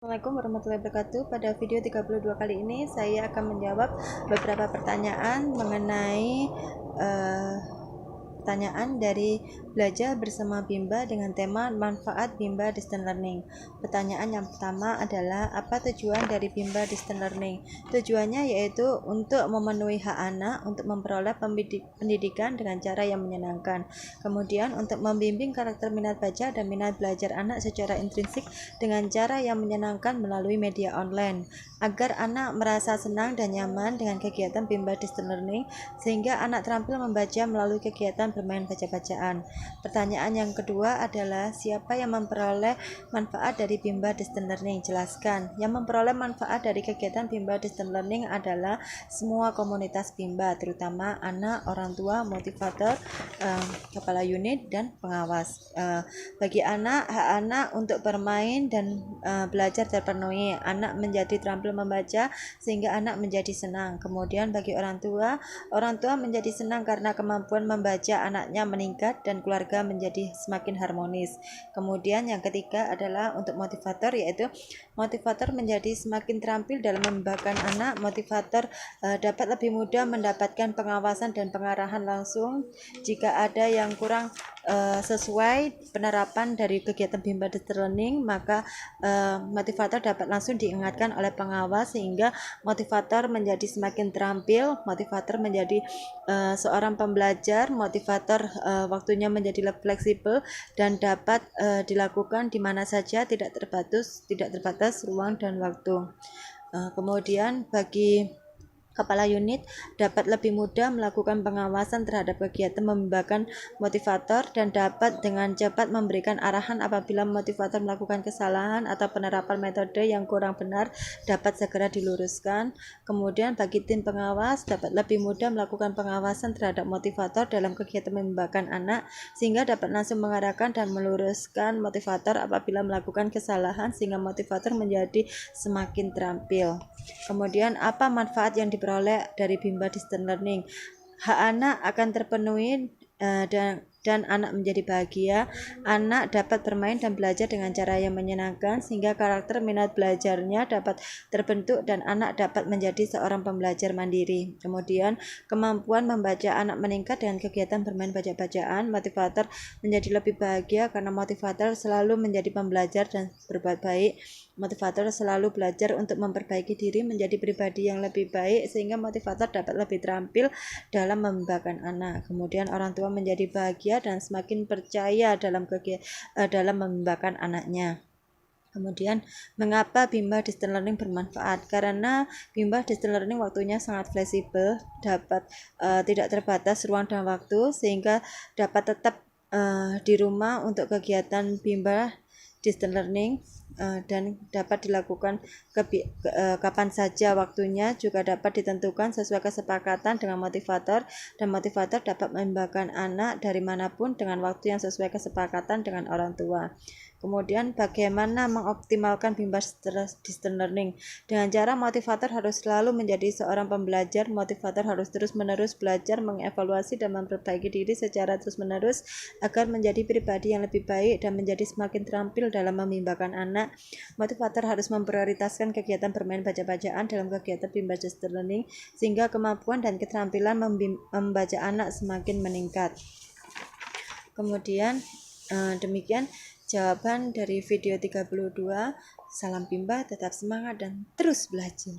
Assalamualaikum warahmatullahi wabarakatuh. Pada video 32 kali ini saya akan menjawab beberapa pertanyaan mengenai pertanyaan dari belajar bersama Bimba dengan tema manfaat Bimba Distance Learning. Pertanyaan yang pertama adalah apa tujuan dari Bimba Distance Learning? Tujuannya yaitu untuk memenuhi hak anak untuk memperoleh pendidikan dengan cara yang menyenangkan. Kemudian untuk membimbing karakter minat baca dan minat belajar anak secara intrinsik dengan cara yang menyenangkan melalui media online, agar anak merasa senang dan nyaman dengan kegiatan Bimba Distance Learning sehingga anak terampil membaca melalui kegiatan bermain baca-bacaan. Pertanyaan yang kedua adalah siapa yang memperoleh manfaat dari Bimba Distance Learning? Jelaskan. Yang memperoleh manfaat dari kegiatan Bimba Distance Learning adalah semua komunitas Bimba, terutama anak, orang tua, motivator, kepala unit, dan pengawas. Bagi anak, hak anak untuk bermain dan belajar terpenuhi. Anak menjadi terampil membaca sehingga anak menjadi senang. Kemudian bagi orang tua menjadi senang karena kemampuan membaca anaknya meningkat dan keluarga menjadi semakin harmonis. Kemudian yang ketiga adalah untuk motivator, yaitu motivator menjadi semakin terampil dalam membimbing anak. Motivator dapat lebih mudah mendapatkan pengawasan dan pengarahan langsung jika ada yang kurang sesuai penerapan dari kegiatan Bimba Distance Learning, maka motivator dapat langsung diingatkan oleh pengawas sehingga motivator menjadi semakin terampil. Motivator menjadi seorang pembelajar. Motivator waktunya menjadi lebih fleksibel dan dapat dilakukan di mana saja, tidak terbatas ruang dan waktu. Kemudian bagi kepala unit dapat lebih mudah melakukan pengawasan terhadap kegiatan membimbing motivator dan dapat dengan cepat memberikan arahan apabila motivator melakukan kesalahan atau penerapan metode yang kurang benar dapat segera diluruskan. Kemudian bagi tim pengawas dapat lebih mudah melakukan pengawasan terhadap motivator dalam kegiatan membimbing anak sehingga dapat langsung mengarahkan dan meluruskan motivator apabila melakukan kesalahan sehingga motivator menjadi semakin terampil. Kemudian apa manfaat yang diperoleh dari Bimba Distance Learning? Hak anak akan terpenuhi dan anak menjadi bahagia. Anak dapat bermain dan belajar dengan cara yang menyenangkan sehingga karakter minat belajarnya dapat terbentuk dan anak dapat menjadi seorang pembelajar mandiri. Kemudian kemampuan membaca anak meningkat dengan kegiatan bermain baca-bacaan. Motivator menjadi lebih bahagia karena motivator selalu menjadi pembelajar dan berbuat baik. Motivator selalu belajar untuk memperbaiki diri menjadi pribadi yang lebih baik sehingga motivator dapat lebih terampil dalam membimbing anak. Kemudian orang tua menjadi bahagia dan semakin percaya dalam membimbing anaknya. Kemudian, mengapa Bimba Distance Learning bermanfaat? Karena Bimba Distance Learning waktunya sangat fleksibel, dapat tidak terbatas ruang dan waktu, sehingga dapat tetap di rumah untuk kegiatan Bimba Distance Learning dan dapat dilakukan kapan saja waktunya, juga dapat ditentukan sesuai kesepakatan dengan motivator, dan motivator dapat membimbing anak dari manapun dengan waktu yang sesuai kesepakatan dengan orang tua. Kemudian bagaimana mengoptimalkan Bimba Distance Learning? Dengan cara motivator harus selalu menjadi seorang pembelajar. Motivator harus terus-menerus belajar, mengevaluasi dan memperbaiki diri secara terus-menerus agar menjadi pribadi yang lebih baik dan menjadi semakin terampil dalam membimbing anak. Motivator harus memprioritaskan kegiatan bermain baca-bacaan dalam kegiatan Bimba Distance Learning sehingga kemampuan dan keterampilan membaca anak semakin meningkat. Kemudian demikian jawaban dari video 32. Salam Bimba, tetap semangat dan terus belajar.